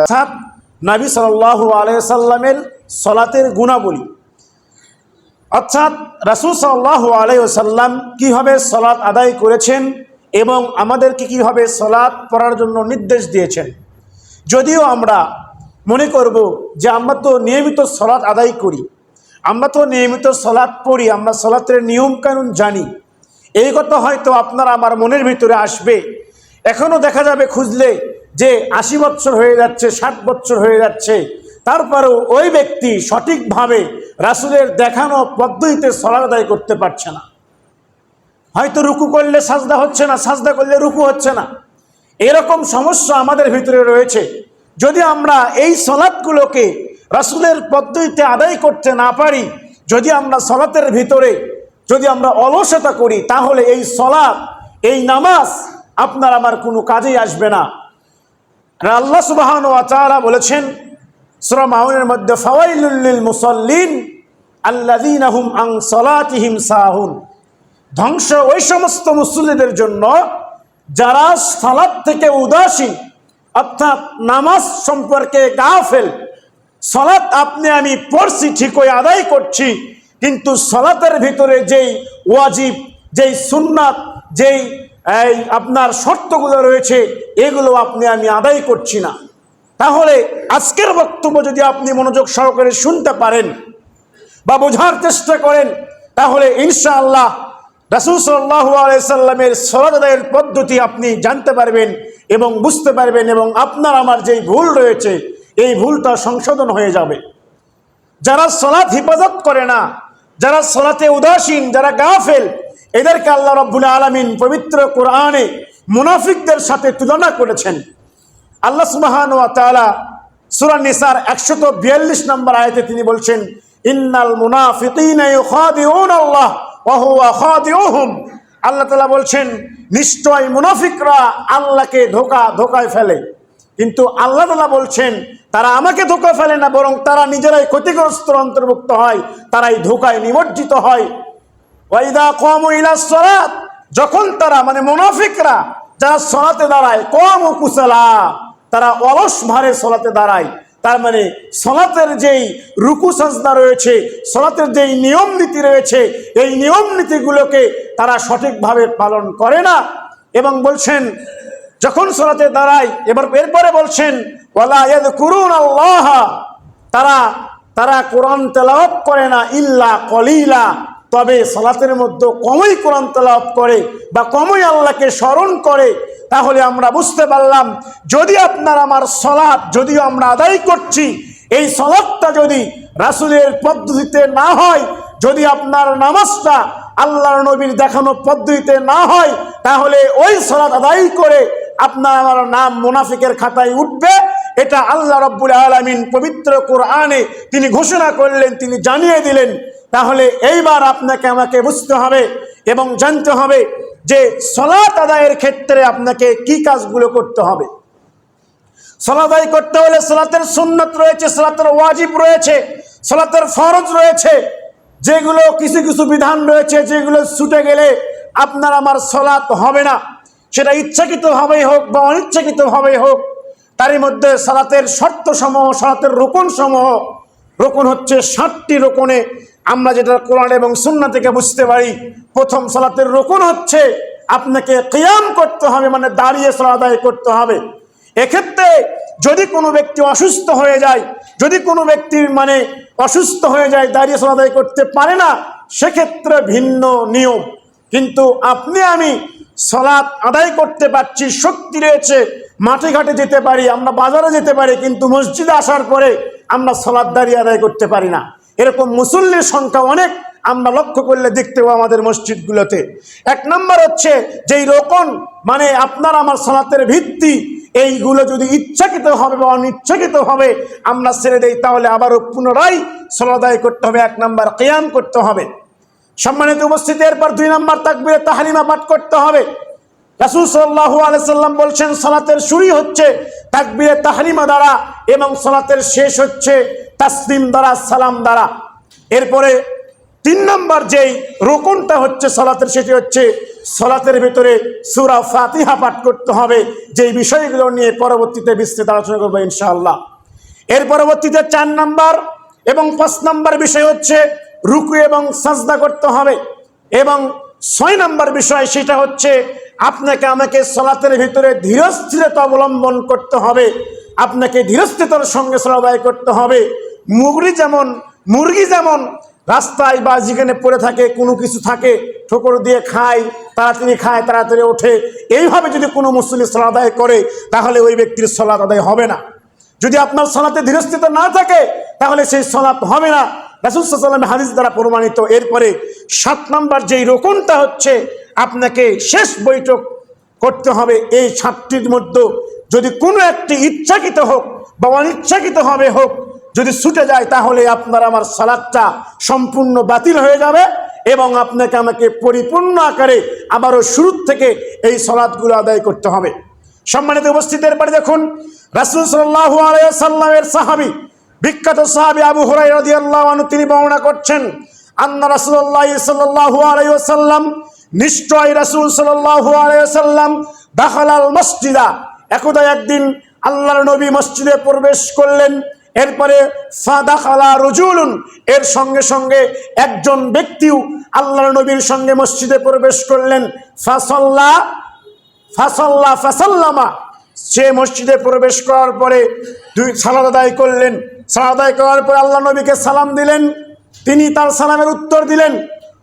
অর্থাৎ নবী সাল্লাল্লাহু আলাইহি সাল্লামের সালাতের গুণাবলী, অর্থাৎ রাসূল সাল্লাল্লাহু আলাইহি সাল্লাম কিভাবে সালাত আদায় করেছেন এবং আমাদেরকে কিভাবে সালাত পড়ার জন্য নির্দেশ দিয়েছেন। যদিও আমরা মনে করব যে আমরা তো নিয়মিত সালাত আদায় করি, আমরা তো নিয়মিত সালাত পড়ি, আমরা সালাতের নিয়ম কানুন জানি, এই কথা হয়তো আপনার আমার মনের ভিতরে আসবে। এখনও দেখা যাবে খুঁজলে যে 80 বছর হয়ে যাচ্ছে, 60 বছর হয়ে যাচ্ছে, তারপরেও ওই ব্যক্তি সঠিকভাবে রাসূলের দেখানো পদ্ধতিতে সালাত আদায় করতে পারছে না। হয়তো রুকু করলে সাজদা হচ্ছে না, সাজদা করলে রুকু হচ্ছে না, এরকম সমস্যা আমাদের ভিতরে রয়েছে। যদি আমরা এই সালাতগুলোকে রাসূলের পদ্ধতিতে আদায় করতে না পারি, যদি আমরা সালাতের ভিতরে যদি আমরা অলসতা করি, তাহলে এই সালাত, এই নামাজ আপনার আমার কোনো কাজেই আসবে না। আল্লাহ সুবহানাহু ওয়া তাআলা বলেছেন সূরা মাউনের মধ্যে, ফাওয়াইলুল লিল মুসাল্লিন আল্লাযীনা হুম আন সালাতিহিম সাহুন। ধ্বংস ওই সমস্ত মুসল্লিদের জন্য যারা সালাত থেকে উদাসীন, অর্থাৎ নামাজ সম্পর্কে গাফেল। সালাত আপনি আমি পড়ছি, ঠিকই আদায় করছি, কিন্তু সালাতের ভিতরে যেই ওয়াজিব, যেই সুন্নাত, যেই আপনার শর্তগুলো রয়েছে, এগুলো আপনি আমি আদায় করছি না। তাহলে আজকের বক্তব্য যদি আপনি মনোযোগ সহকারে শুনতে পারেন বা বোঝার চেষ্টা করেন, তাহলে ইনশাআল্লাহ রাসূল সাল্লাল্লাহু আলাইহি সাল্লামের সালাত আদায়ের পদ্ধতি আপনি জানতে পারবেন এবং বুঝতে পারবেন, এবং আপনার আমার যেই ভুল রয়েছে এই ভুলটা সংশোধন হয়ে যাবে। যারা সালাত হিফাজত করে না, যারা সালাতে উদাসীন, যারা গাফেল, এদেরকে আল্লাহ রাব্বুল আলামিন পবিত্র কোরআনে মুনাফিকদের সাথে তুলনা করেছেন। আল্লাহ সুবহানাহু ওয়া তাআলা সূরা নিসার 142 নম্বর আয়াতে তিনি বলছেন, ইন্নাল মুনাফিকিনা ইউখাদিউনা আল্লাহ ওয়া হুয়া খাদিউহুম। আল্লাহ তাআলা বলছেন, নিশ্চয় মুনাফিকরা আল্লাহকে ধোকায় ফেলে, কিন্তু আল্লাহ তাআলা বলছেন তারা আমাকে ধোঁকা ফেলে না, বরং তারা নিজেরাই ক্ষতিগ্রস্ত অন্তর্ভুক্ত হয়, তারাই ধোঁকায় নিমজ্জিত হয়। ওয়াইদা কামু ইলাস সালাত, যখন তারা মানে মুনাফিকরা যারা সালাতে দাঁড়ায়, কামু কুসালা, তারা অলস ভারে সালাতে দাঁড়ায়। তার মানে সালাতের যেই রুকু সাজদা রয়েছে, সালাতের যেই নিয়ম নীতি রয়েছে, এই নিয়ম নীতিগুলোকে তারা সঠিকভাবে পালন করে না। এবং বলছেন যখন সালাতে দাঁড়ায়, এরপরে বলছেন ওয়ালা ইয়াযকুরুনাল্লাহ, তারা কোরআন তেলাওয়াত করে না ইল্লা কলিলা, তবে সালাতের মধ্যে কমই কোরআন তেলাওয়াত করে বা কমই আল্লাহকে স্মরণ করে। তাহলে আমরা বুঝতে পারলাম, যদি আপনার আমার সালাত যদিও আমরা আদায় করছি, এই সালাতটা যদি রাসূলের পদ্ধতিতে না হয়, যদি আপনার নামাজটা আল্লাহর নবীর দেখানো পদ্ধতিতে না হয়, তাহলে ওই সালাত আদায় করে আপনার আমার নাম মুনাফিকের খাতায় উঠবে। এটা আল্লাহ রাব্বুল আলামিন পবিত্র কোরআনে তিনি ঘোষণা করলেন, তিনি জানিয়ে দিলেন। তাহলে এইবার আপনাকে আমাকে বুঝতে হবে এবং জানতে হবে যে সালাত আদায়ের ক্ষেত্রে আপনাকে কি কাজগুলো করতে হবে। সালাত আদায় করতে হলে সালাতের সুন্নাত রয়েছে, সালাতের ওয়াজিব রয়েছে, সালাতের ফরজ রয়েছে, যেগুলো কিছু কিছু বিধান রয়েছে যেগুলো ছুটে গেলে আপনার আমার সালাত হবে না, সেটা ইচ্ছাকৃতভাবেই হোক বা অনিচ্ছাকৃতভাবেই হোক। তারই মধ্যে সালাতের শর্তসমূহ, সালাতের রুকনসমূহ, রুকন হচ্ছে 7টি রুকনে আমরা যেটা কোরআন এবং সুন্নাহ থেকে বুঝতে পারি। প্রথম সালাতের রুকন হচ্ছে আপনাকে কিয়াম করতে হবে, মানে দাঁড়িয়ে সালাত আদায় করতে হবে। এক্ষেত্রে যদি কোনো ব্যক্তি অসুস্থ হয়ে যায়, যদি কোনো ব্যক্তির মানে অসুস্থ হয়ে যায়, দাঁড়িয়ে সালাত আদায় করতে পারে না, সেক্ষেত্রে ভিন্ন নিয়ম। কিন্তু আপনি আমি সালাত আদায় করতে পারছি, শক্তি রয়েছে, মাঠে ঘাটে যেতে পারি, আমরা বাজারে যেতে পারি, কিন্তু মসজিদে আসার পরে আমরা সালাত দাঁড়িয়ে আদায় করতে পারি না। এরকম মুসল্লির সংখ্যা অনেক আমরা লক্ষ্য করলে দেখতে পাবো আমাদের মসজিদগুলোতে। 1 নম্বর হচ্ছে যেই রোকন মানে আপনার আমার সালাতের ভিত্তি, এইগুলো যদি ইচ্ছাকৃতভাবে বা অনিচ্ছাকৃতভাবে আমরা ছেড়ে দেই, তাহলে আবারও পুনরায় সালাত আদায় করতে হবে। 1 নম্বর কিয়াম করতে হবে। সম্মানিত উপস্থিতি, এরপর 2 নম্বর তাকবীরে তাহরিমা পাঠ করতে হবে। রাসূল সাল্লাল্লাহু আলাইহি সাল্লাম বলছেন সালাতের শুরু হচ্ছে তাকবীরে তাহরিমা দ্বারা এবং সালাতের শেষ হচ্ছে তাসলিম দ্বারা, সালাম দ্বারা। এরপরে 3 নম্বর যেই রুকুনটা হচ্ছে সালাতের, সেটি হচ্ছে সালাতের ভিতরে সূরা ফাতিহা পাঠ করতে হবে, যেই বিষয়গুলো নিয়ে পরবর্তীতে বিস্তৃত আলোচনা করবো ইনশাআল্লাহ। এর পরবর্তীতে 4 নম্বর এবং 5 নম্বর বিষয় হচ্ছে রুকু এবং সাজদা করতে হবে, এবং 6 নম্বর বিষয় সেটা হচ্ছে আপনাকে আমাকে সালাতের ভিতরে ধীরস্থিরতা অবলম্বন করতে হবে। আপনাকে ধীরস্থিরতার সঙ্গে সালাত আদায় করতে হবে। মুরগি যেমন রাস্তায় বা যেখানে পড়ে থাকে, কোনো কিছু থাকে, ঠোকর দিয়ে খায়, তাড়াতাড়ি ওঠে, এইভাবে যদি কোনো মুসল্লি সালাত আদায় করে তাহলে ওই ব্যক্তির সালাত আদায় হবে না। যদি আপনার সালাতে ধীরস্থিরতা না থাকে তাহলে সেই সালাত হবে না, রাসূল সাল্লাল্লাহু আলাইহি ওয়াসাল্লাম হাদিস দ্বারা প্রমাণিত। এরপরে 7 নম্বর যেই রুকুনটা হচ্ছে আপনাকে শেষ বৈঠক করতে হবে। এই 7টির মধ্যে যদি কোনো একটি ইচ্ছাকৃত হোক বা অনিচ্ছাকৃতভাবে হোক যদি ছুটে যায় তাহলে আপনার আমার সালাতটা সম্পূর্ণ বাতিল হয়ে যাবে, এবং আপনাকে আমাকে পরিপূর্ণ আকারে আবারও শুরু থেকে এই সালাতগুলো আদায় করতে হবে। সম্মানিত উপস্থিতির পরে দেখুন, রাসূল সাল্লাল্লাহু আলাইহি ওয়াসাল্লামের সাহাবী, বিখ্যাত সাহাবী আবু হুরায়রা রাদিয়াল্লাহু আনহু তিনি বর্ণনা করছেন, আন্না রাসূলুল্লাহ সাল্লাল্লাহু আলাইহি ওয়াসাল্লাম, নিশ্চয় রাসূল সাল্লাল্লাহু আলাইহি ওয়াসাল্লাম দাখালাল মসজিদা, একদা একদিন আল্লাহর নবী মসজিদে প্রবেশ করলেন। এরপরে ফাদাখালা রাজুলুন, এর সঙ্গে সঙ্গে একজন ব্যক্তিও আল্লাহর নবীর সঙ্গে মসজিদে প্রবেশ করলেন। ফাসাল্লামা, সে মসজিদে প্রবেশ করার পরে সালাত আদায় করলেন। সালাত আদায় করার পরে আল্লাহ নবীকে সালাম দিলেন, তিনি তার সালামের উত্তর দিলেন।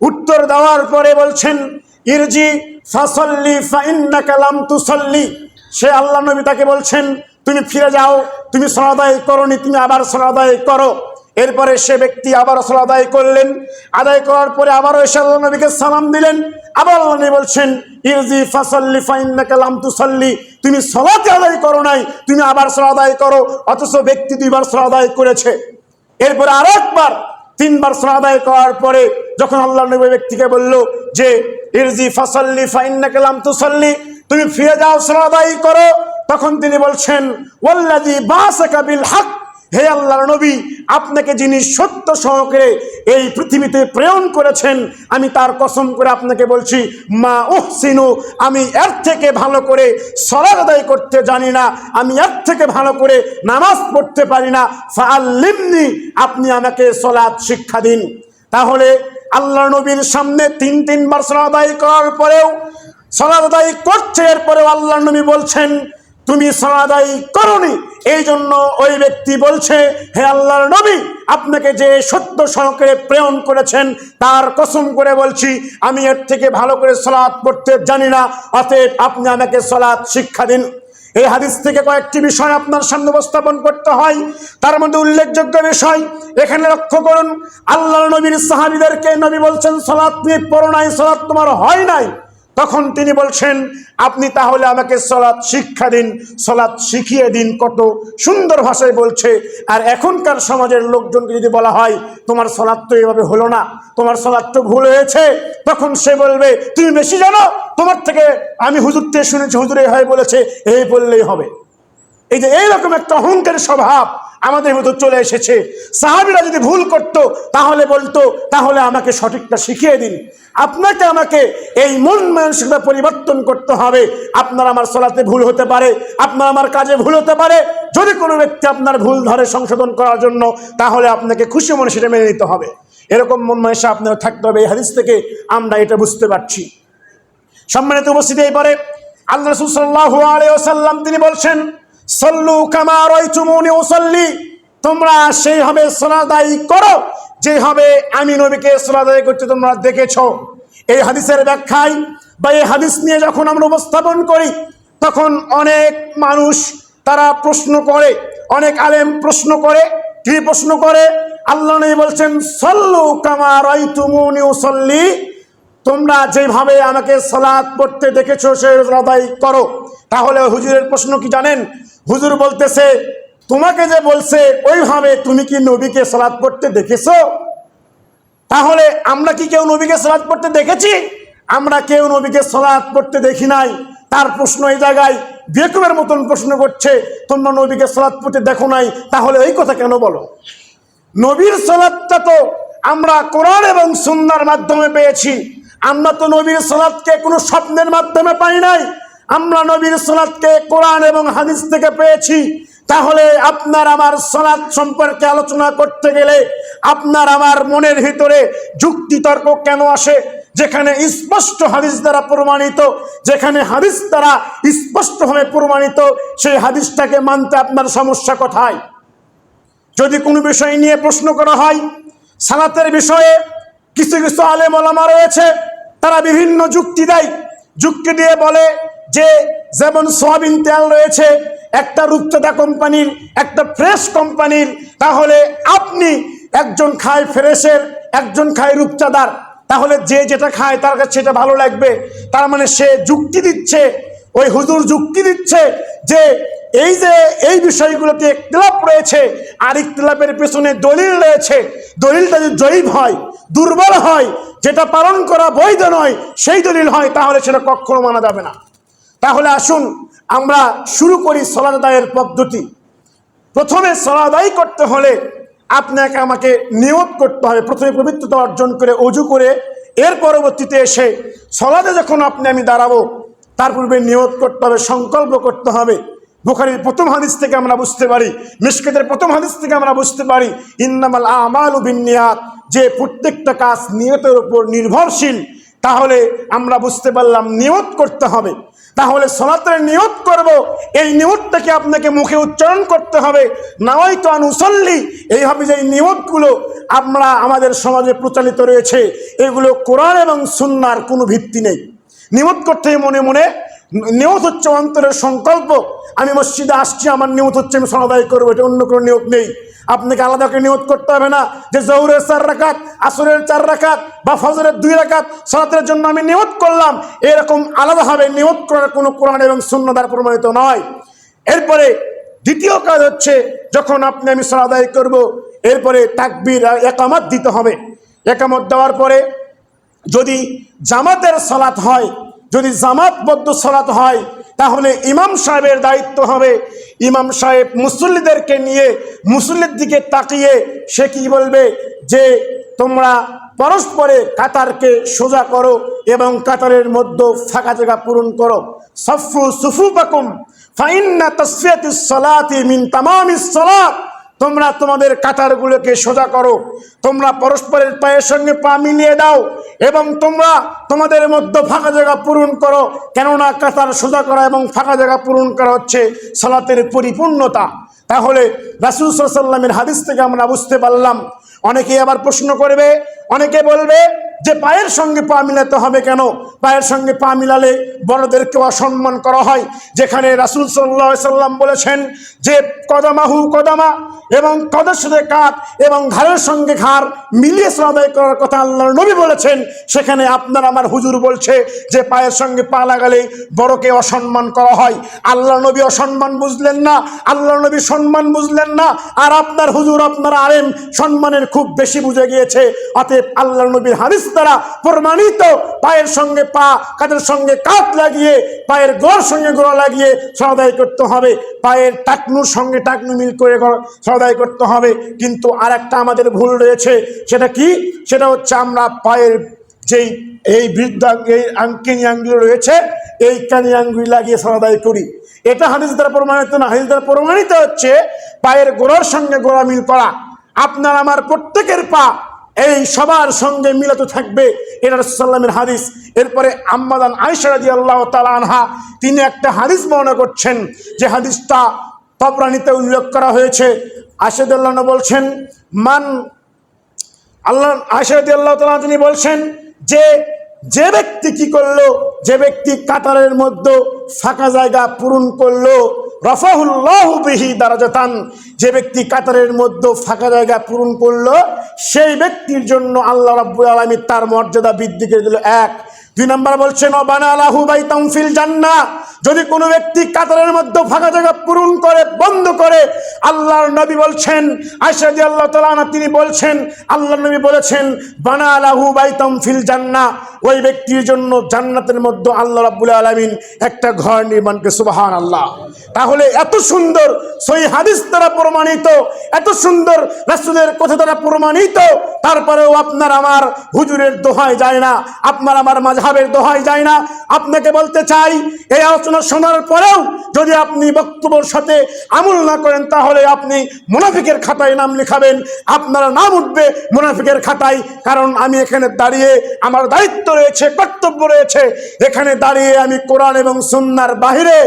উত্তর দেওয়ার পরে বলছেন, ইরজি ফাসাল্লি ফাইন্নাকা লাম তুসাল্লি, সে আল্লাহ নবী তাকে বলছেন তুমি ফিরে যাও, তুমি সালাত আদায় করোনি, তুমি আবার সালাত আদায় করো। এরপরে সে ব্যক্তি আবার সালাত আদায় করলেন। আদায় করার পরে আবারও এসে আল্লাহ নবীকে সালাম দিলেন। আবার আল্লাহ নবী বলছেন, ইরজি ফাসাল্লি ফাইন্নাকা লাম তুসাল্লি, তুমি সালাত আদায় করো নাই, তুমি আবার সালাত আদায় করো। অথচ ব্যক্তি 2 বার সালাত আদায় করেছে। এরপরে আরেকবার 3 বার সালাত আদায় করার পরে যখন আল্লাহ নবী ব্যক্তিকে বলল যে ইরজি ফাসাল্লি ফাইন্নাকা লাম তুসাল্লি, তুমি ফিরে যাও, সালাত আদায় করো, তখন তিনি বলছেন, ওয়াল্লাযী বাসাকা বিল হক, হে আল্লাহর নবী, আপনাকে যিনি সত্য সহকারে এই পৃথিবীতে প্রেরণ করেছেন, আমি তার কসম করে আপনাকে বলছি, মা উহসিনু, আমি এর থেকে ভালো করে সালাত আদায় করতে জানি না, আমি এর থেকে ভালো করে নামাজ পড়তে পারি না, ফাআল্লিমনি, আপনি আমাকে সালাত শিক্ষা দিন। তাহলে আল্লাহর নবীর সামনে 3 বার সালাত আদায় করার পরেও সালাত আদায় করছে, এরপরেও আল্লাহর নবী বলছেন তুমি সালাত আদায় করোনি। এই জন্য ওই ব্যক্তি বলছে, হে আল্লাহর নবী, আপনাকে যে সত্য সহকারে প্রেরণ করেছেন তার কসম করে বলছি, আমি এর থেকে ভালো করে সালাত পড়তে জানি না, অতএব আপনি আমাকে সালাত শিক্ষা দিন। এই হাদিস থেকে কয়েকটি বিষয় আপনার সামনে উপস্থাপন করতে হয়। তার মধ্যে উল্লেখযোগ্য বিষয় এখানে লক্ষ্য করুন, আল্লাহর নবীর সাহাবীদেরকে নবী বলছেন সালাত তুমি পড়ো নাই, সালাত তোমার হয় নাই। তখন তিনি বলছেন, আপনি তাহলে আমাকে সালাত শিক্ষা দিন, সালাত শিখিয়ে দিন। কত সুন্দর ভাষায় বলছে। আর এখনকার সমাজের লোকজনকে যদি বলা হয় তোমার সালাত তো এভাবে হলো না, তোমার সালাত তো ভুল হয়েছে, তখন সে বলবে তুমি বেশি জানো, তোমার থেকে আমি হুজুরকে শুনেছি, হুজুর এই হয় বলেছে, এই বললেই হবে। এই যে এইরকম একটা অহংকারী স্বভাব আমাদের মতো চলে এসেছে। সাহাবীরা যদি ভুল করতো তাহলে বলতো, তাহলে আমাকে সঠিকটা শিখিয়ে দিন। আপনাকে আমাকে এই মন মানসিকতা পরিবর্তন করতে হবে। আপনার আমার সালাতে ভুল হতে পারে, আপনার আমার কাজে ভুল হতে পারে। যদি কোনো ব্যক্তি আপনার ভুল ধরে সংশোধন করার জন্য, তাহলে আপনাকে খুশি মনে সেটা মেনে নিতে হবে। এরকম মন মানসিকতা আপনার থাকতে হবে। এই হাদিস থেকে আমরা এটা বুঝতে পারছি। সম্মানিত উপস্থিতি, এবারে আল্লাহ রাসূল সাল্লাল্লাহু আলাইহি ওয়াসাল্লাম তিনি বলছেন, সল্লু কামা রাআইতুমুনি উসাল্লি, তোমরা সেইভাবে সালাত আদায় করো যেভাবে আমি নবীকে সালাত আদায় করতে তোমরা দেখেছো। এই হাদিসের ব্যাখ্যায় বা এই হাদিস নিয়ে যখন আমরা উপস্থাপন করি তখন অনেক মানুষ তারা প্রশ্ন করে, অনেক আলেম প্রশ্ন করে। কি প্রশ্ন করে? আল্লাহ নবী বলছেন সল্লু কামা রাআইতুমুনি উসাল্লি, তোমরা যেভাবে আমাকে সালাত পড়তে দেখেছো সেই আদায় করো। তাহলে হুজুরের প্রশ্ন কি জানেন? হুজুর বলতেছে তোমাকে যে বলছে ওইভাবে তুমি কি নবীকে সালাত পড়তে দেখেছো? তাহলে আমরা কি কেউ নবীকে সালাত পড়তে দেখেছি? আমরা কেউ নবীকে সালাত পড়তে দেখি নাই। তার প্রশ্ন এই জায়গায় বেকুবের মতন প্রশ্ন করছে, তোমরা নবীকে সালাত পড়তে দেখো নাই, তাহলে এই কথা কেন বলো? নবীর সালাতটা তো আমরা কোরআন এবং সুন্নাহর মাধ্যমে পেয়েছি। আমরা তো নবীর সালাতকে কোনো স্বপ্নের মাধ্যমে পাই নাই, আমরা নবীর সালাতকে কোরআন এবং হাদিস থেকে পেয়েছি। তাহলে আপনার আমার সালাত সম্পর্কে আলোচনা করতে গেলে আপনার আমার মনের ভিতরে যুক্তি তর্ক কেন আসে? যেখানে স্পষ্ট হাদিস দ্বারা প্রমাণিত, যেখানে হাদিস দ্বারা স্পষ্টভাবে প্রমাণিত, সেই হাদিসটাকে মানতে আপনার সমস্যা কোথায়? যদি কোনো বিষয় নিয়ে প্রশ্ন করা হয়, সালাতের বিষয়ে কিছু কিছু আলেম ওলামা রয়েছে, তারা বিভিন্ন যুক্তি দেয়। যুক্তি দিয়ে বলে যে যেমন সয়াবিন তেল রয়েছে একটা রূপচাঁদা কোম্পানির, একটা ফ্রেশ কোম্পানির, তাহলে আপনি একজন খায় ফ্রেশের, একজন খায় রূপচাঁদার, তাহলে যে যেটা খায় তার কাছে সেটা ভালো লাগবে। তার মানে সে যুক্তি দিচ্ছে, ওই হুজুর যুক্তি দিচ্ছে যে এই যে এই বিষয়গুলোতে ইখতিলাফ রয়েছে, আর ইখতিলাফের পেছনে দলিল রয়েছে, দলিলটা যদি জয়ীফ হয়, দুর্বল হয়, যেটা পালন করা বৈধ নয়, সেই দলিল হয়, তাহলে সেটা কখনো মানা যাবে না। তাহলে আসুন আমরা শুরু করি সালাত আদায়ের পদ্ধতি। প্রথমে সালাত আদায় করতে হলে আপনাকে আমাকে নিয়ত করতে হবে। প্রথমে পবিত্রতা অর্জন করে ওযু করে এর পরবর্তীতে এসে সালাতে যখন আমি দাঁড়াবো, তার পূর্বে নিয়ত করতে হবে, সংকল্প করতে হবে। বুখারীর প্রথম হাদিস থেকে আমরা বুঝতে পারি, মিশকাতের প্রথম হাদিস থেকে আমরা বুঝতে পারি, ইন্নামাল আমালু বিন্নিয়াত, যে প্রত্যেকটা কাজ নিয়তের উপর নির্ভরশীল। তাহলে আমরা বুঝতে পারলাম নিয়ত করতে হবে। তাহলে সালাতের নিয়ত করব, এই নিয়তটাকে আপনাকে মুখে উচ্চারণ করতে হবে। নাওয়াইতু আন উসাল্লি, এইভাবে যে নিয়তগুলো আমাদের সমাজে প্রচলিত রয়েছে, এগুলো কোরআন এবং সুন্নাহর কোনো ভিত্তি নেই। নিয়ত করতে মনে মনে, নিয়ত হচ্ছে অন্তরের সংকল্প। আমি মসজিদে আসছি, আমার নিয়ত হচ্ছে আমি সালাত আদায় করবো, এটা অন্য কোনো নিয়ত নেই। আপনাকে আলাদা করে নিয়ত করতে হবে না যে জোহরের 4 রাকাত, আসরের 4 রাকাত বা ফজরের 2 রাকাত সালাতের জন্য আমি নিয়ত করলাম, এরকম আলাদাভাবে নিয়ত করার কোনো কোরআন এবং সুন্নাহ দ্বারা প্রমাণিত নয়। এরপরে দ্বিতীয় কাজ হচ্ছে, যখন আমি সালাত আদায় করব, এরপরে তাকবীর আর ইকামত দিতে হবে। ইকামত দেওয়ার পরে যদি জামাতের সালাত হয়, যদি জামাতবদ্ধ সালাত হয়, তাহলে ইমাম সাহেবের দায়িত্ব হবে, ইমাম সাহেব মুসল্লিদেরকে নিয়ে মুসল্লির দিকে তাকিয়ে সে কি বলবে যে তোমরা পরস্পরে কাতারকে সোজা করো এবং কাতারের মধ্যে ফাঁকা জায়গা পূরণ করো। সাফু সুফুফাকুম ফাইন্না তাসফিয়াতুস সালাতি মিন তামামিস সালাত, তোমরা তোমাদের কাতারগুলোকে সোজা করো, তোমরা পরস্পরের পায়ের সঙ্গে পা মিলিয়ে দাও এবং তোমরা তোমাদের মধ্যে ফাঁকা জায়গা পূরণ করো। কেননা কাতার সোজা করা এবং ফাঁকা জায়গা পূরণ করা হচ্ছে সালাতের পরিপূর্ণতা। তাহলে রাসূল সাল্লাল্লাহু আলাইহি ওয়াসাল্লামের হাদিস থেকে আমরা বুঝতে পারলাম। অনেকে আবার প্রশ্ন করবে, অনেকে বলবে যে পায়ের সঙ্গে পা মিলাতে হবে কেন? পায়ের সঙ্গে পা মিলালে বড়দেরকে অসম্মান করা হয়। যেখানে রাসূল সাল্লাল্লাহু আলাইহি ওয়াসাল্লাম বলেছেন যে কদমাহু কদমা, এবং কদের সাথে কাঁধ এবং ঘাড়ের সঙ্গে ঘাড় মিলিয়ে সালাত আদায় করার কথা আল্লাহর নবী বলেছেন। সেখানে আপনার আমার হুজুর বলছে যে পায়ের সঙ্গে পা লাগালে বড়কে অসম্মান করা হয়। আল্লাহর নবী অসম্মান বুঝলেন না, আল্লাহর নবী সম্মান বুঝলেন না, আর আপনার হুজুর, আপনার আলেম সম্মানের খুব বেশি বুঝে গিয়েছে। অতএব আল্লাহর নবীর হাদিস দ্বারা প্রমাণিত পায়ের সঙ্গে পা, কাঁধের সঙ্গে কাঁধ লাগিয়ে, পায়ের গোড়ার সঙ্গে গোড়া লাগিয়ে সালাত আদায় করতে হবে। পায়ের টাকনুর সঙ্গে টাকনু মিল করে সালাত আদায় করতে হবে। কিন্তু আর একটা আমাদের ভুল রয়েছে, সেটা কি? সেটা হচ্ছে আমরা পায়ের যেই এই বৃদ্ধ এই কানি আঙ্গুলি রয়েছে, এই কানি আঙ্গুলি লাগিয়ে সালাত আদায় করি। এটা হাদিস দ্বারা প্রমাণিত না। হাদিস দ্বারা প্রমাণিত হচ্ছে পায়ের গোড়ার সঙ্গে গোড়া মিল করা। আপনার আমার প্রত্যেকের পা এই সবার সঙ্গে মিলিত থাকবে, এটা রাসূলুল্লাহ সাল্লাল্লাহু আলাইহি ওয়াসাল্লামের হাদিস। এরপরে আম্মা জান আয়েশা রাদিয়াল্লাহু তাআলা আনহা তিনি একটা হাদিস বর্ণনা করছেন, যে হাদিসটা তবরানীতে উল্লেখ করা হয়েছে। আয়েশা রাদিয়াল্লাহু আনহা বলছেন, আয়েশা রাদিয়াল্লাহু তাআলা তিনি বলছেন যে ব্যক্তি কি করলো, যে ব্যক্তি কাতারের মধ্যে ফাঁকা জায়গা পূরণ করলো, রাফাহুল্লাহু বিহি দারাজাতান, যে ব্যক্তি কাতারের মধ্যে ফাঁকা জায়গা পূরণ করলো, সেই ব্যক্তির জন্য আল্লাহ রাব্বুল আলামিন তার মর্যাদা বৃদ্ধি করে দিল 1। 2 নম্বর বলছেন বানা লাহু বাইতাম ফিল জান্নাহ, যদি কোনো ব্যক্তি কাতারের মধ্যে ফাঁকা জায়গা পূরণ করে, বন্ধ করে, আল্লাহর নবী বলছেন, আয়েশা রাদিয়াল্লাহু তাআলা আনহা তিনি বলছেন, আল্লাহর নবী বলেছেন বানা লাহু বাইতাম ফিল জান্নাহ, ওই ব্যক্তির জন্য জান্নাতের মধ্যে আল্লাহ রাব্বুল আলামিন একটা ঘর নির্মাণ করে। সুবহানাল্লাহ। তাহলে এত সুন্দর সহিহ হাদিস দ্বারা প্রমাণিত, এত সুন্দর রাসূলের কথা দ্বারা প্রমাণিত, তারপরেও আপনার আমার হুজুরের দোহাই যায় না, আপনার আমার মাযহাবের দোহাই যায় না। আপনাকে বলতে চাই, এই আলোচনা শোনার পরেও যদি আপনি বক্তব্যের সাথে আমল না করেন, তাহলে আপনি মুনাফিকের খাতায় নাম লিখাবেন, আপনার নাম উঠবে মুনাফিকের খাতায়। কারণ আমি এখানে দাঁড়িয়ে আমার দায়িত্ব রয়েছে, কর্তব্য রয়েছে, এখানে দাঁড়িয়ে আমি কোরআন এবং সুন্নাহর বাহিরে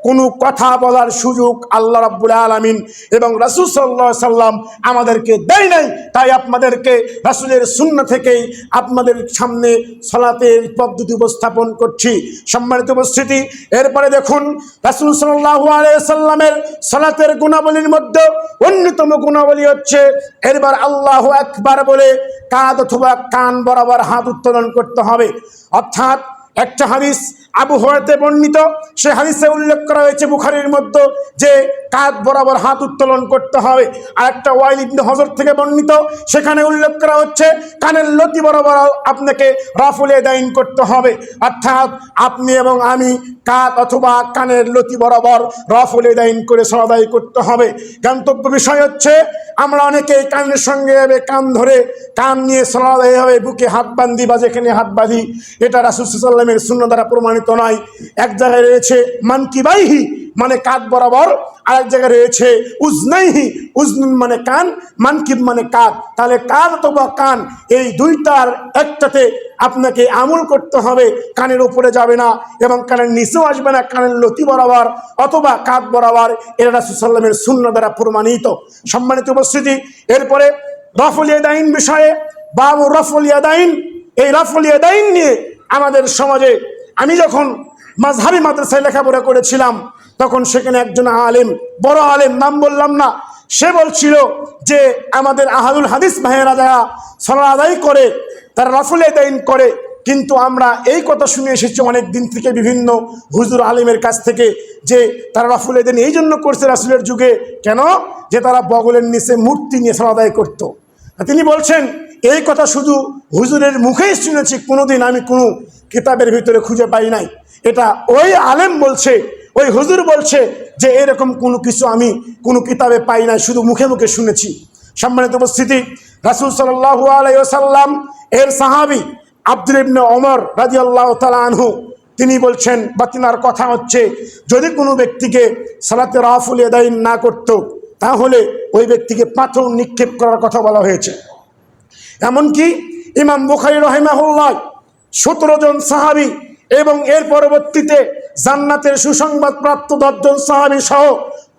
কোনো কথা বলার সুযোগ আল্লাহ রাব্বুল আলামিন এবং রাসূল সাল্লাল্লাহু আলাইহি সাল্লাম আমাদেরকে দেয় নাই। তাই আপনাদেরকে রাসূলের সুন্নাহ থেকেই আপনাদের সামনে সালাতের পদ্ধতি উপস্থাপন করছি। সম্মানিত উপস্থিতি, এরপরে দেখুন রাসূল সাল্লাল্লাহু আলাইহি সাল্লামের সালাতের গুণাবলীর মধ্যে অন্যতম গুণাবলী হচ্ছে এরবার আল্লাহু আকবার বলে কাঁধ অথবা কান বরাবর হাত উত্তোলন করতে হবে। অর্থাৎ একটা হাদিস আবু হুরায়রাতে বর্ণিত, সে হাদিসে উল্লেখ করা হয়েছে বুখারীর মধ্যে যে কাঁধ বরাবর হাত উত্তোলন করতে হবে। আর একটা ওয়াইল ইবনে হজর থেকে বর্ণিত, সেখানে উল্লেখ করা হচ্ছে কানের লতি বরাবর আপনাকে রাফুল ইয়াদাইন করতে হবে। অর্থাৎ আপনি এবং আমি কাঁধ অথবা কানের লতি বরাবর রাফুল ইয়াদাইন করে সালাত আদায় করতে হবে। গন্তব্য বিষয় হচ্ছে আমরা অনেকেই কানের সঙ্গে কান ধরে কান নিয়ে সালাত আদায় হবে, বুকে হাত বাঁধি বা যেখানে হাত বাঁধি, এটা রাসূল সাল্লাল্লাহু আলাইহি ওয়াসাল্লামের সুন্নাহ দ্বারা প্রমাণিত নয়। এক জায়গায় রয়েছে মানকিবাইহি মানে কাঁধ বরাবর, আরেক জায়গায় রয়েছে উজনাইহি, উজনুন মানে কান, মানকিব মানে কাঁধ। তাহলে কাঁধ অথবা কান এই দুইটার একটাতে আপনাকে আমল করতে হবে, কানের উপরে যাবে না এবং কানের নিচেও আসবে না, কানের লতি বরাবর অথবা কাঁধ বরাবর, এটা রাসূল সাল্লাল্লাহু আলাইহি ওয়াসাল্লামের সুন্নাহ দ্বারা প্রমাণিত। সম্মানিত উপস্থিতি, এরপরে রাফুল ইয়াদাইন বিষয়ে, বাবু রাফুল ইয়াদাইন, এই রাফুল ইয়াদাইন নিয়ে আমাদের সমাজে আমি যখন মাযহাবী মাদ্রাসায় লেখাপড়া করেছিলাম, তখন সেখানে একজন আলেম, বড় আলেম, নাম বললাম না, সে বলছিল যে আমাদের আহলুল হাদিস ভাইয়েরা যারা সালাত আদায় করে তারা রাফুল ইয়াদাইন করে, কিন্তু আমরা এই কথা শুনে এসেছি অনেক দিন থেকে বিভিন্ন হুজুর আলেমের কাছ থেকে যে তারা রাফুল ইয়াদাইন এই জন্য করছে রাসূলের যুগে, কেন যে তারা বগলের নিচে মূর্তি নিয়ে সালাত আদায় করত। তিনি বলছেন এই কথা শুধু হুজুরের মুখেই শুনেছি, কোনোদিন আমি কোনো কিতাবের ভিতরে খুঁজে পাই নাই। এটা ওই আলেম বলছে, ওই হুজুর বলছে যে এরকম কোনো কিছু আমি কোনো কিতাবে পাই নাই, শুধু মুখে মুখে শুনেছি। সম্মানিত উপস্থিতি, রাসূল সাল্লাল্লাহু আলাইহি ওয়াসাল্লাম এর সাহাবী আব্দুল্লাহ ইবনে ওমর রাদিয়াল্লাহু তাআলা আনহু তিনি বলছেন বা তিনার কথা হচ্ছে, যদি কোনো ব্যক্তিকে সালাতে রাফুল ইয়াদাইন না করত, তাহলে ওই ব্যক্তিকে পাথর নিক্ষেপ করার কথা বলা হয়েছে। এমনকি ইমাম বুখারী রাহিমাহুল্লাহ 17 জন সাহাবী এবং এর পরবর্তীতে জান্নাতের সুসংবাদ প্রাপ্ত 10 জন সাহাবী সহ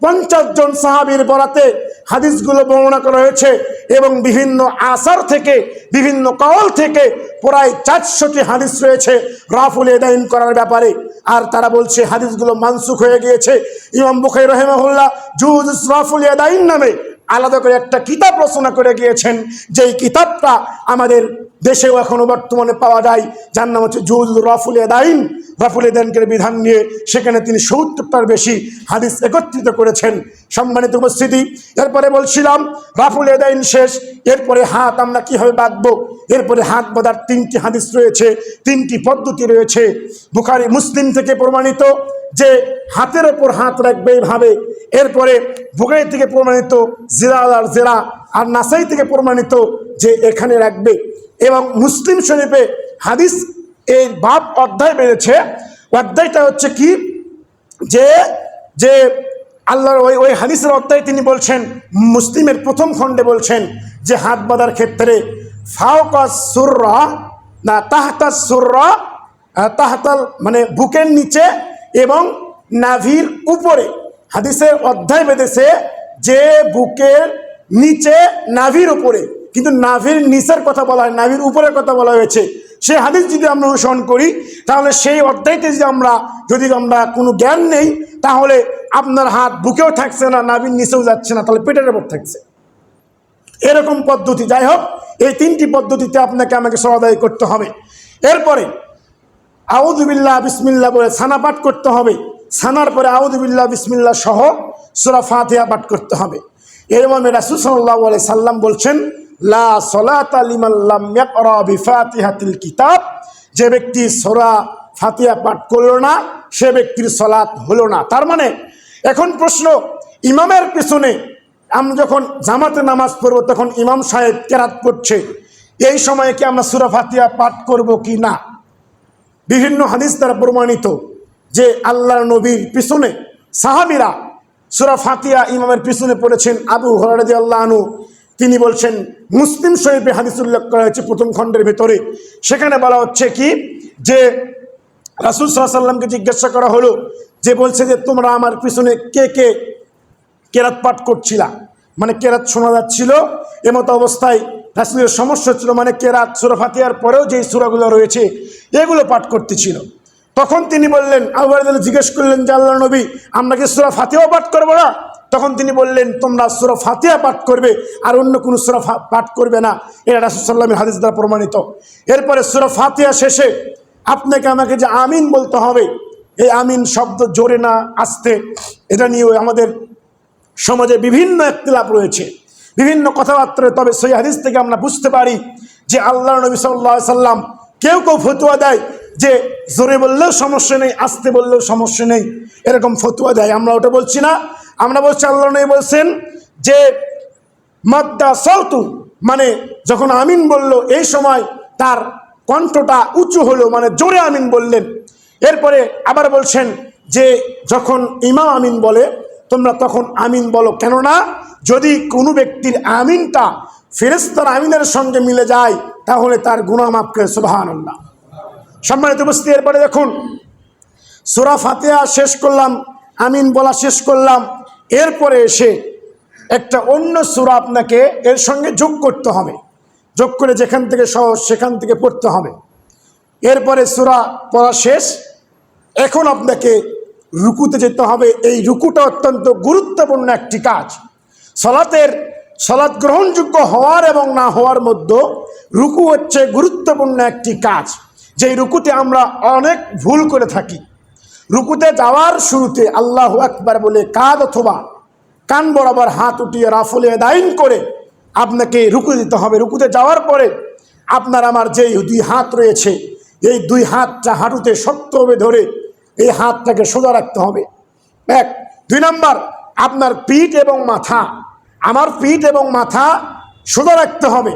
50 জন সাহাবীর বরাতে হাদিসগুলো বর্ণনা করা হয়েছে এবং বিভিন্ন আসার থেকে, বিভিন্ন কওল থেকে প্রায় 400টি হাদিস রয়েছে রাফুল ইয়াদাইন করার ব্যাপারে। আর তারা বলছে হাদিসগুলো মানসুখ হয়ে গিয়েছে। ইমাম বুখারী রাহিমাহুল্লাহ জুজুস রাফুল ইয়াদাইন নামে আলাদা করে একটা কিতাব রচনা করে গিয়েছেন, যেই কিতাবটা আমাদের দেশেও এখনো বর্তমানে পাওয়া যায়, যার নাম হচ্ছে জুজুস রাফুল ইয়াদাইন। রাফুল ইয়াদাইনের বিধান নিয়ে সেখানে তিনি 70টার বেশি হাদিস একত্রিত করেছেন। সম্মানিত উপস্থিতি, এরপরে বলছিলাম রাফুল ইয়াদাইন শেষ, এরপরে হাত আমরা কিভাবে বাঁধবো। এরপরে হাত বাঁধার 3টি হাদিস রয়েছে, 3টি পদ্ধতি রয়েছে। বুখারী মুসলিম থেকে প্রমাণিত যে হাতের ওপর হাত রাখবে এইভাবে। এরপরে বুখারী থেকে প্রমাণিত জিরা আর জেরা, আর নাসাই থেকে প্রমাণিত যে এখানে রাখবে। এবং মুসলিম শরীফে হাদিস এই বাব অধ্যায় বেড়েছে। অধ্যায়টা হচ্ছে কি, যে যে আল্লাহর ওই হাদিসের অধ্যায় তিনি বলছেন, মুসলিমের প্রথম খণ্ডে বলছেন যে হাত বাঁধার ক্ষেত্রে ফাওকাস সুররা না তাহতাস সুররা, তাহতাল মানে বুকের নিচে এবং নাভির উপরে। হাদিসের অধ্যায় বেঁধেছে যে বুকের নিচে নাভির উপরে, কিন্তু নাভির নিচের কথা বলা হয়, নাভির উপরের কথা বলা হয়েছে। সেই হাদিস যদি আমরা অনুসরণ করি, তাহলে সেই অধ্যায়তে যদি আমরা কোনো জ্ঞান নেই, তাহলে আপনার হাত বুকেও থাকছে না, নাভির নিচেও যাচ্ছে না, তাহলে পেটের উপর থাকছে। এরকম পদ্ধতি। যাই হোক, এই 3টি পদ্ধতিতে আপনাকে আমাকে সালাত আদায় করতে হবে। এরপরে আউযু বিল্লাহ বিসমিল্লাহ বলে ছানা পাঠ করতে হবে। ছানার পরে আউযু বিল্লাহ বিসমিল্লাহ সহ সূরা ফাতিহা পাঠ করতে হবে। এর মর্মে রাসূল সাল্লাল্লাহু আলাইহি সাল্লাম বলছেন, লা সলাতা লিমান লাম ইয়াকরা বিফাতিহাতিল কিতাব, যে ব্যক্তি সূরা ফাতিহা পাঠ করলো না সে ব্যক্তির সালাত হলো না। তার মানে এখন প্রশ্ন, ইমামের পিছনে আমরা যখন জামাতে নামাজ পড়ব তখন ইমাম সাহেব কেরাত পড়ছে, এই সময়ে কি আমরা সূরা ফাতিহা পাঠ করব কি না? বিভিন্ন হাদিস দ্বারা প্রমাণিত যে আল্লাহর নবীর পিছনে সাহাবীরা সূরা ফাতিহা ইমামের পিছনে পড়েছেন। আবু হুরায়রা রাদিয়াল্লাহু আনহু তিনি বলছেন, মুসলিম শরীফে হাদিস উল্লেখ করা হয়েছে প্রথম খণ্ডের ভিতরে, সেখানে বলা হচ্ছে কি যে রাসূল সাল্লাল্লাহু আলাইহি ওয়াসাল্লামকে জিজ্ঞাসা করা হলো যে বলছে যে তোমরা আমার পিছনে কে কে কেরাত পাঠ করছিলা, মানে কেরাত শোনা যাচ্ছিল, এমতো অবস্থায় রাসূলের সমস্যা ছিল, মানে কেরাত সূরা ফাতিহার পরেও যেই সূরাগুলো রয়েছে এগুলো পাঠ করতেছিল। তখন তিনি বললেন, আবু হুরায়রা জিজ্ঞেস করলেন যে আল্লাহর নবী আমরা কি সূরা ফাতিহাও পাঠ করবো না? তখন তিনি বললেন তোমরা সূরা ফাতিহা পাঠ করবে আর অন্য কোনো সূরা পাঠ করবে না। এটা রাসূল সাল্লাল্লাহু আলাইহি ওয়াসাল্লামের হাদিস দ্বারা প্রমাণিত। এরপরে সূরা ফাতিহা শেষে আপনাকে আমাকে যে আমিন বলতে হবে, এই আমিন শব্দ জোরে না আস্তে, এটা নিয়েও আমাদের সমাজে বিভিন্ন ইখতিলাফ রয়েছে, বিভিন্ন কথাবার্তা। তবে সেই হাদিস থেকে আমরা বুঝতে পারি যে আল্লাহর নবী সাল্লাল্লাহু আলাইহি ওয়াসাল্লাম কেউ কেউ ফতোয়া দেয় যে জোরে বললেও সমস্যা নেই, আস্তে বললেও সমস্যা নেই, এরকম ফতোয়া দেয়। আমরা ওটা বলছি না, আমরা বলছি আল্লাহর নবী বলছেন যে মাদ্দা সাউতু, মানে যখন আমিন বলল এই সময় তার কণ্ঠটা উঁচু হলো, মানে জোরে আমিন বললেন। এরপরে আবার বলছেন যে যখন ইমাম আমিন বলে তোমরা তখন আমিন বলো, কেননা যদি কোনো ব্যক্তির আমিনটা ফেরেশতার আমিনের সঙ্গে মিলে যায় তাহলে তার গুনাহ মাফ করে। সুবহানাল্লাহ। সম্মানিত উপস্থিতি, এরপরে দেখুন সূরা ফাতিহা শেষ করলাম, আমিন বলা শেষ করলাম, এরপরে এসে একটা অন্য সূরা আপনাকে এর সঙ্গে যোগ করতে হবে, যোগ করে যেখান থেকে সহজ সেখান থেকে পড়তে হবে। এরপরে সূরা পড়া শেষ, এখন আপনাকে রুকুতে যেতে হবে। এই রুকুটা অত্যন্ত গুরুত্বপূর্ণ একটি কাজ। সালাত গ্রহণযোগ্য হওয়ার এবং না হওয়ার মধ্যে রুকু হচ্ছে গুরুত্বপূর্ণ একটি কাজ, যেই রুকুতে আমরা অনেক ভুল করে থাকি। রুকুতে যাওয়ার শুরুতে আল্লাহু আকবার বলে কাঁধ অথবা কান বরাবর হাত উঠিয়ে রাফুল ইয়াদাইন করে আপনাকে রুকু দিতে হবে। রুকুতে যাওয়ার পরে আপনার আমার যেই দুই হাত রয়েছে এই দুই হাতটা হাঁটুতে শক্তভাবে ধরে এই হাতটাকে সোজা রাখতে হবে, এক। দুই নাম্বার, আপনার পিঠ এবং মাথা, আমার পিঠ এবং মাথা সোজা রাখতে হবে।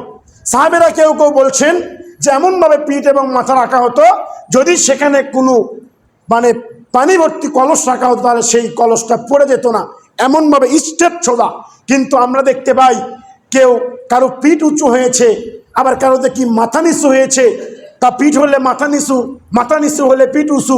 সাহাবেরা কেউ কেউ বলছেন যে এমনভাবে পিঠ এবং মাথা রাখা হতো যদি সেখানে কোনো মানে পানি ভর্তি কলস রাখা হতো তাহলে সেই কলসটা পড়ে যেত না, এমনভাবে স্ট্রেট সোজা। কিন্তু আমরা দেখতে পাই কারো পিঠ উঁচু হয়েছে, আবার কারো দেখি মাথা নিচু হয়েছে, তা পিঠ হলে মাথা নিচু, মাথা নিচু হলে পিঠ উঁচু।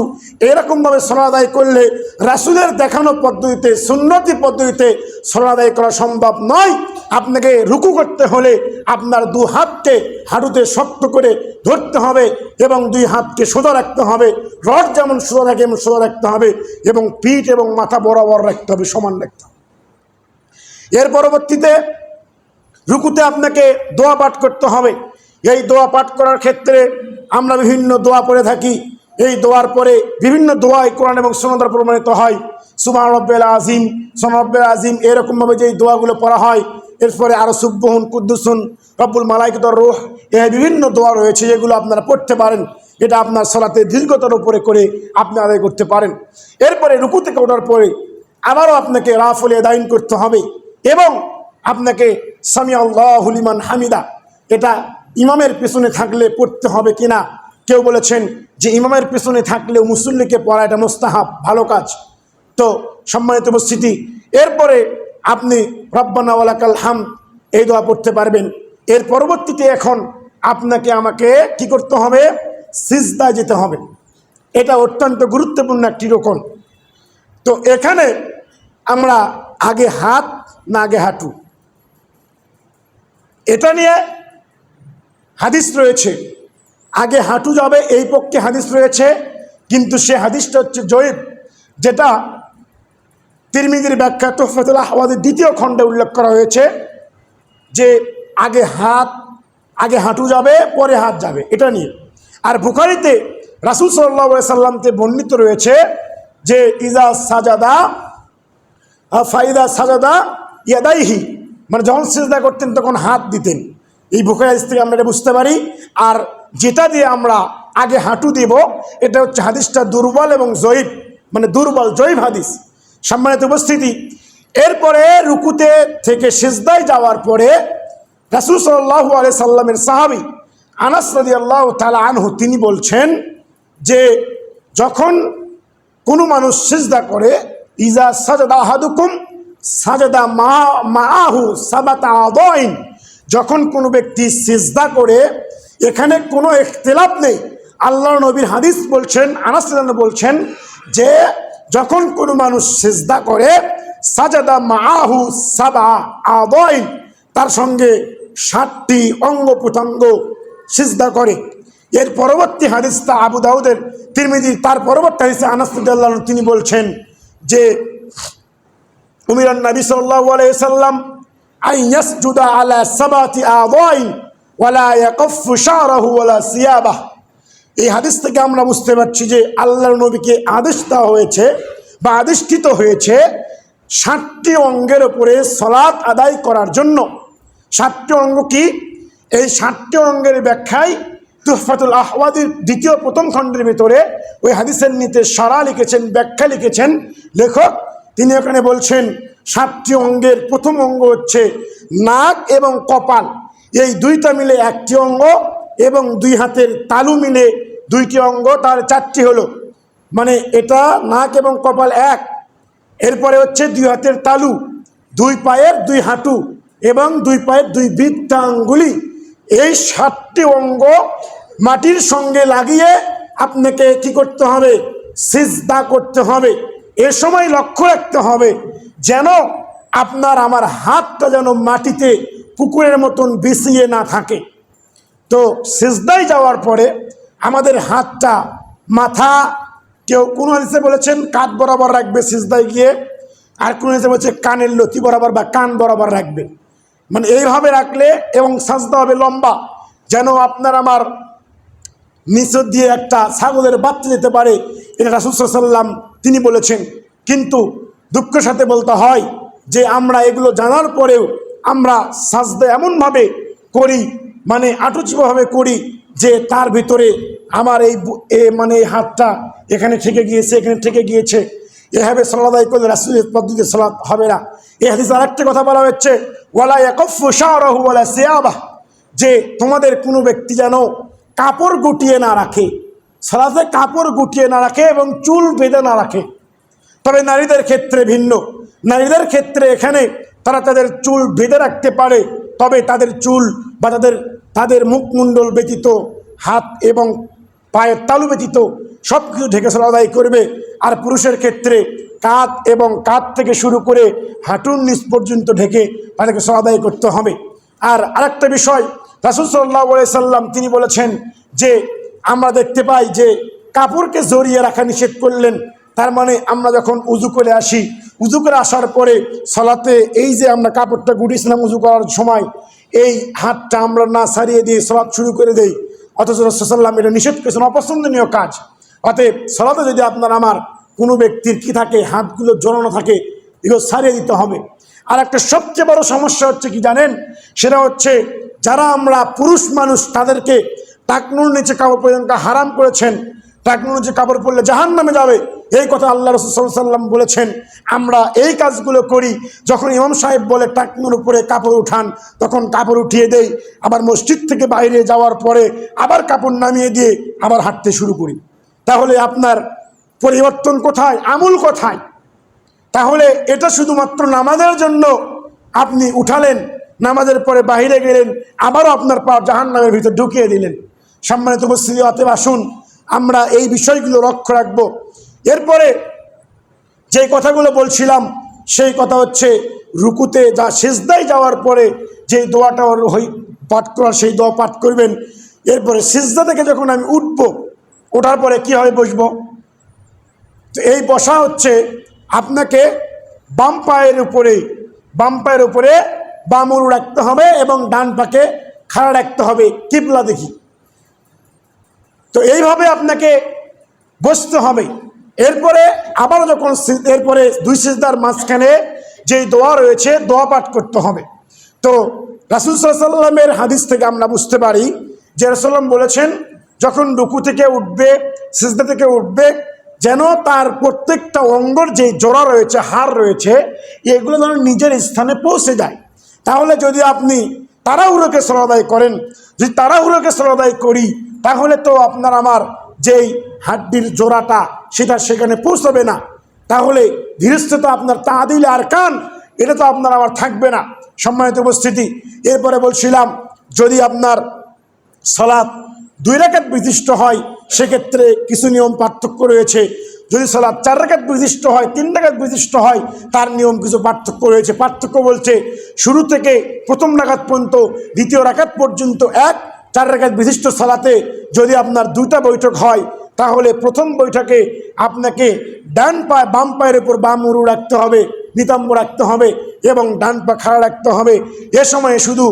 এরকমভাবে সালাত আদায় করলে রাসূলের দেখানো পদ্ধতিতে, সুন্নতি পদ্ধতিতে সালাত আদায় করা সম্ভব নয়। আপনাকে রুকু করতে হলে আপনার দু হাতকে হাঁটুতে শক্ত করে ধরতে হবে এবং দুই হাতকে সোজা রাখতে হবে, রড যেমন সোজা রাখে এমন সোজা রাখতে হবে, এবং পিঠ এবং মাথা বরাবর রাখতে হবে, সমান রাখতে হবে। এর পরবর্তীতে রুকুতে আপনাকে দোয়া পাঠ করতে হবে। এই দোয়া পাঠ করার ক্ষেত্রে আমরা বিভিন্ন দোয়া পড়ে থাকি। এই দোয়ার পরে বিভিন্ন দোয়াই কোরআন এবং সুন্নাহতে প্রমাণিত হয়। সুবহান রাব্বিল আযীম, সুবহান রাব্বিল আযীম, এরকমভাবে যেই দোয়াগুলো পড়া হয়। এরপরে আরও সুবহুন কুদ্দুসুন রব্বুল মালাইকাতুর রূহ, এই বিভিন্ন দোয়া রয়েছে যেগুলো আপনারা পড়তে পারেন। এটা আপনার সালাতে দীর্ঘতার উপরে করে আপনি আদায় করতে পারেন। এরপরে রুকু থেকে ওঠার পরে আবারও আপনাকে রাফুল ইয়াদাইন করতে হবে এবং আপনাকে সামি আল্লাহু লিমান হামিদা, এটা ইমামের পিছনে থাকলে পড়তে হবে কিনা। কেউ বলেছেন যে ইমামের পিছনে থাকলেও মুসল্লিকে পড়া এটা মুস্তাহাব, ভালো কাজ। তো সম্মানিত উপস্থিতি, এরপরে আপনি রব্বানা ওয়ালাকাল হামদ এই দোয়া পড়তে পারবেন। এর পরবর্তীতে এখন আপনাকে আমাকে কি করতে হবে? সিজদায় যেতে হবে। এটা অত্যন্ত গুরুত্বপূর্ণ একটি রকম। তো এখানে আমরা আগে হাত না আগে হাঁটু, এটা নিয়ে হাদিস রয়েছে। আগে হাঁটু যাবে এই পক্ষে হাদিস রয়েছে, কিন্তু সে হাদিসটা হচ্ছে জয়ীফ, যেটা তিরমিজির ব্যাখ্যা তুহফাতুল আহওয়াজের 2য় খণ্ডে উল্লেখ করা হয়েছে যে আগে হাঁটু যাবে পরে হাত যাবে, এটা নিয়ে। আর বুখারীতে রাসূল সাল্লাল্লাহু আলাইহি সাল্লামতে বর্ণিত রয়েছে যে ইজা সাজাদা ফাইদা সাজাদা ইয়াদাইহি, মানে যখন সিজদা করতেন তখন হাত দিতেন। এই বুখারী হাদিস থেকে আমরা এটা বুঝতে পারি। আর যেটা দিয়ে আমরা আগে হাঁটু দিব, এটা হচ্ছে হাদিসটা দুর্বল এবং জয়ীফ, মানে দুর্বল জয়ীফ হাদিস। সম্মানিত উপস্থিতি, এরপরে রুকুতে থেকে সিজদায় যাওয়ার পরে রাসূল সাল্লাল্লাহু আলাইহি সাল্লামের সাহাবী আনাস রাদিয়াল্লাহু তাআলা আনহু তিনি বলছেন যে যখন কোনো মানুষ সিজদা করে, ইজা সাজাদা আহাদুকুম সাজাদা মাআহু সাবাতা আযাইন, যখন কোনো ব্যক্তি সিজদা করে, এখানে কোনো ইখতিলাফ নেই। আল্লাহর নবীর হাদিস বলছেন, আনাস রাদিয়াল্লাহু বলছেন যে যখন কোনো মানুষ সিজদা করে, সাজাদা মাআহু সাবা আযাইন, তার সঙ্গে 7টি অঙ্গ প্রত্যঙ্গ সিজদা করে। এর পরবর্তী হাদিসটা আবু দাউদের, তিরমিজির, তার পরবর্তী হাদিসে আনাস রাদিয়াল্লাহু আনহু তিনি বলছেন যে উমিরান নবী সাল্লাল্লাহু আলাইহি ওয়াসাল্লাম আন ইয়াসজুদা আলা সাবাতি আযাইন ওয়ালা ইয়াকাফফু শা'রাহু ওয়ালা সিয়াবাহ। এই হাদিস থেকে আমরা বুঝতে পারছি যে আল্লাহর নবীকে আদেশ দেওয়া হয়েছে বা আদিষ্ঠিত হয়েছে 7টি অঙ্গের উপরে সালাত আদায় করার জন্য। 7টি অঙ্গ কি? এই 7টি অঙ্গের ব্যাখ্যায় তুহফাতুল আহওয়াদির প্রথম খণ্ডের ভিতরে ওই হাদিসের নিতে সারা লিখেছেন, ব্যাখ্যা লিখেছেন লেখক। তিনি এখানে বলছেন 7টি অঙ্গের প্রথম অঙ্গ হচ্ছে নাক এবং কপাল, এই দুইটা মিলে 1টি অঙ্গ, এবং 2 হাতের তালু মিলে 2টি অঙ্গ, তার 4টি হলো, মানে এটা নাক এবং কপাল 1। এরপরে হচ্ছে 2 হাতের তালু, 2 পায়ের 2 হাঁটু এবং 2 পায়ের 2 বৃদ্ধাঙ্গুলি। এই 7টি অঙ্গ মাটির সঙ্গে লাগিয়ে আপনাকে কি করতে হবে? সিজদা করতে হবে। এ সময় লক্ষ্য রাখতে হবে যেন আপনার আমার হাতটা যেন মাটিতে পুকুরের মতন বিছিয়ে না থাকে। তো সিজদায় যাওয়ার পরে আমাদের হাতটা মাথা, কেউ কোনো হাদিসে বলেছেন কাঁধ বরাবর রাখবে সিজদায় গিয়ে, আর কোনো হাদিসে বলেছে কানের লতি বরাবর বা কান বরাবর রাখবে, মানে এইভাবে রাখলে, এবং সাজদা হবে লম্বা, যেন আপনার আমার নিচ দিয়ে একটা ছাগলের বাচ্চা যেতে পারে, এটা রাসূল সাল্লাল্লাহু আলাইহি ওয়াসাল্লাম তিনি বলেছেন। কিন্তু দুঃখের সাথে বলতে হয় যে আমরা এগুলো জানার পরেও আমরা সাজদা এমনভাবে করি, মানে আঁটুচিভাবে করি যে তার ভিতরে আমার মানে এই হাতটা এখানে ঠেকে গিয়েছে, এখানে ঠেকে গিয়েছে। এভাবে সালাত আদায় করলে রাসূলের পদ্ধতিতে সালাত হবে না। এই হাদিসে আরেকটা কথা বলা হচ্ছে, ওয়ালা ইয়াকাফফু শা'রাহু ওয়ালা সিয়াবাহ, যে তোমাদের কোনো ব্যক্তি যেন কাপড় গুটিয়ে না রাখে, সালাতে কাপড় গুটিয়ে না রাখে এবং চুল বেঁধে না রাখে। তবে নারীদের ক্ষেত্রে ভিন্ন। নারীদের ক্ষেত্রে এখানে তারা তাদের চুল বেঁধে রাখতে পারে, তবে তাদের চুল বা তাদের মুখমণ্ডল ব্যতীত, হাত এবং পায়ের তালু ব্যতীত সব কিছু ঢেকে সালাত আদায় করবে। আর পুরুষের ক্ষেত্রে কাঁধ এবং কাঁধ থেকে শুরু করে হাঁটুর নিচ পর্যন্ত ঢেকে তাদেরকে সালাত আদায় করতে হবে। আর আরেকটা বিষয়, রাসূল সাল্লাল্লাহু আলাইহি সাল্লাম তিনি বলেছেন যে আমরা দেখতে পাই যে কাপড়কে জড়িয়ে রাখা নিষেধ করলেন। তার মানে আমরা যখন উজু করে আসি, উজু করে আসার পরে সালাতে এই যে আমরা কাপড়টা গুটিয়েছিলাম উজু করার সময়, এই হাতটা আমরা না ছাড়িয়ে দিয়ে সালাত শুরু করে দেই, অথচ রাসূল সাল্লাল্লাহু আলাইহি ওয়াসাল্লাম এটা নিষেধ করেছেন, অপছন্দনীয় কাজ। অতএব সালাতে যদি আপনার আমার কোনো ব্যক্তির কি থাকে, হাতগুলো জড়ানো থাকে, এগুলো ছাড়িয়ে দিতে হবে। আর একটা সবচেয়ে বড় সমস্যা হচ্ছে কি জানেন, সেটা হচ্ছে যারা আমরা পুরুষ মানুষ তাদেরকে টাকনুর নিচে কাপড় পর্যন্ত হারাম করেছেন। টাকনুর নিচে কাপড় পরলে জাহান্নামে যাবে, এই কথা আল্লাহ রাসূল সাল্লাল্লাহু আলাইহি ওয়াসাল্লাম বলেছেন। আমরা এই কাজগুলো করি, যখন ইমাম সাহেব বলে টাকনুর উপরে কাপড় উঠান, তখন কাপড় উঠিয়ে দেই, আবার মসজিদ থেকে বাইরে যাওয়ার পরে আবার কাপড় নামিয়ে দিয়ে আবার হাঁটতে শুরু করি। তাহলে আপনার পরিবর্তন কোথায়? আমল কোথায়? তাহলে এটা শুধুমাত্র নামাজের জন্য আপনি উঠালেন, নামাজের পরে বাইরে গেলেন, আবারও আপনার পা জাহান্নামের ভিতর ঢুকিয়ে দিলেন। সম্মানিত উপস্থিতি, অতএব আসুন আমরা এই বিষয়গুলো লক্ষ্য রাখব। এরপরে যে কথাগুলো বলছিলাম সেই কথা হচ্ছে রুকুতে সিজদায় যাওয়ার পরে যে দোয়াটা পাঠ করার, সেই দোয়া পাঠ করবেন। এরপরে সিজদা থেকে যখন আমি উঠব, ওঠার পরে কীভাবে বসবো? তো এই বসা হচ্ছে আপনাকে বাম পায়ের উপরে বাম উরু রাখতে হবে এবং ডান পাকে খাড়া রাখতে হবে কিবলা দেখি। তো এইভাবে আপনাকে বসতে হবে। এরপরে আবার যখন এরপরে 2 সিজদার মাঝখানে যেই দোয়া রয়েছে, দোয়া পাঠ করতে হবে। তো রাসূল সাল্লাল্লাহু আলাইহি ওয়াসাল্লামের হাদিস থেকে আমরা বুঝতে পারি যে রাসূলুল্লাহ বলেছেন, যখন রুকু থেকে উঠবে, সিজদা থেকে উঠবে, যেন তার প্রত্যেকটা অঙ্গর যে জোড়া রয়েছে, হাড় রয়েছে, এগুলো যেন নিজের স্থানে পৌঁছে যায়। তাহলে যদি আপনি তাড়াহুড়োকে সালাত আদায় করেন, যদি তাড়াহুড়োকে সালাত আদায় করি, তাহলে তো আপনার আমার যেই হাড্ডির জোড়াটা সেটা সেখানে পৌঁছাবে না। তাহলে ধীরস্থতা আপনার তাদিল আর কান এটা তো আপনার আমার থাকবে না। সম্মানিত উপস্থিতি, এরপরে বলছিলাম যদি আপনার সালাত 2 রাকাত বিশিষ্ট হয় সেক্ষেত্রে কিছু নিয়ম পার্থক্য রয়েছে। যদি সালাত 4 রাকাত বিশিষ্ট হয়, 3 রাকাত বিশিষ্ট হয়, তার নিয়ম কিছু পার্থক্য রয়েছে। পার্থক্য বলছে শুরু থেকে প্রথম রাকাত পর্যন্ত দ্বিতীয় রাকাত পর্যন্ত 4 রাকাত বিশিষ্ট সালাতে যদি আপনার 2টা বৈঠক হয়, তাহলে প্রথম বৈঠকে আপনাকে ডান পায়ে বাম পায়ের উপর বাম উরু রাখতে হবে, নিতম্ব রাখতে হবে এবং ডান পা খাড়া রাখতে হবে। এ সময়ে শুধু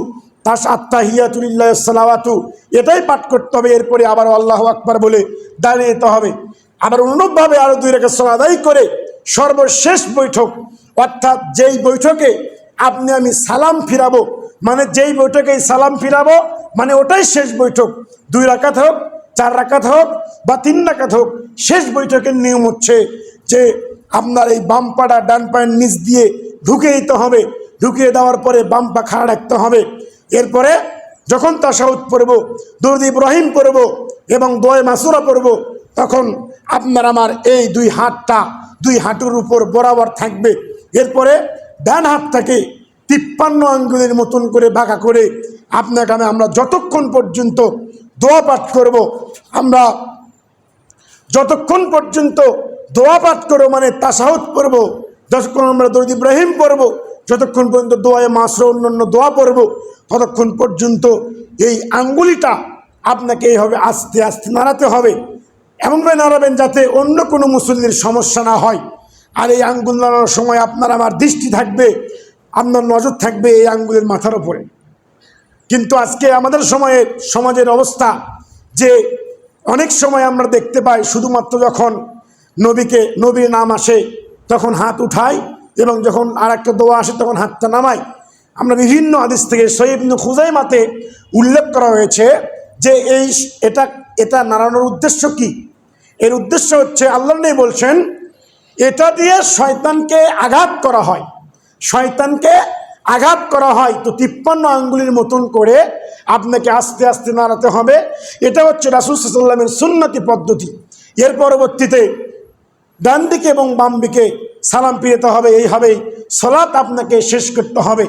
আত্তাহিয়াতুলিল্লাহ সালাওয়াতু এটাই পাঠ করতে হবে। এরপরে আবার আল্লাহু আকবার বলে দাঁড়িয়ে যেতে হবে। আবার অনুরূপভাবে আরও 2 রাকাত সালাত আদায় করে সর্বশেষ বৈঠক, অর্থাৎ যেই বৈঠকে আপনি আমি সালাম ফিরাবো, মানে যেই বৈঠকে সালাম ফিরাবো মানে ওটাই শেষ বৈঠক। 2 রাকাত হোক, 4 রাকাত হোক বা 3 রাকাত হোক, শেষ বৈঠকের নিয়ম হচ্ছে যে আপনার এই বাম পাটা ডান পায়ের নিচ দিয়ে ঢুকিয়ে দিতে হবে। ঢুকিয়ে দেওয়ার পরে বাম পা খাড়া রাখতে হবে। এরপরে যখন তাশাহুদ পড়ব, দুরূদ ইব্রাহিম পড়ব এবং দোয়া মাসুরা পড়ব, তখন আপনার আমার এই 2 হাতটা 2 হাঁটুর উপর বরাবর থাকবে। এরপরে ডান হাতটাকে 53 আঙ্গুলের মতন করে বাঁকা করে আপনাকে আমরা যতক্ষণ পর্যন্ত দোয়া পাঠ করব, আমরা যতক্ষণ পর্যন্ত দোয়া পাঠ করবো মানে তাশাহুদ পড়ব, যতক্ষণ আমরা দুরূদ ইব্রাহিম পড়ব, যতক্ষণ পর্যন্ত দোয়ায়ে মাসুরা অন্যান্য দোয়া পড়ব, ততক্ষণ পর্যন্ত এই আঙ্গুলিটা আপনাকে এইভাবে আস্তে আস্তে নাড়াতে হবে। এমনভাবে নাড়াবেন যাতে অন্য কোনো মুসল্লির সমস্যা না হয়। আর এই আঙ্গুল নাড়ানোর সময় আপনার আমার দৃষ্টি থাকবে, আপনার নজর থাকবে এই আঙ্গুলের মাথার উপরে। কিন্তু আজকে আমাদের সমাজের অবস্থা যে অনেক সময় আমরা দেখতে পাই শুধুমাত্র যখন নবীর নাম আসে তখন হাত উঠায় এবং যখন আর একটা দোয়া আসে তখন হাতটা নামায়। আমরা বিভিন্ন হাদিস থেকে সহিহ ইবনে খুজাইমাতে উল্লেখ করা হয়েছে যে এটা নাড়ানোর উদ্দেশ্য কি। এর উদ্দেশ্য হচ্ছে আল্লাহ নবী বলছেন এটা দিয়ে শয়তানকে আঘাত করা হয়, শয়তানকে আঘাত করা হয়। তো 53 আঙ্গুলের মতন করে আপনাকে আস্তে আস্তে নাড়াতে হবে। এটা হচ্ছে রাসূল সাল্লাল্লাহু আলাইহি ওয়াসাল্লামের সুন্নতি পদ্ধতি। এর পরবর্তীতে ডান দিকে এবং বাম দিকে সালাম ফিরাতে হবে। এইভাবেই সালাত আপনাকে শেষ করতে হবে।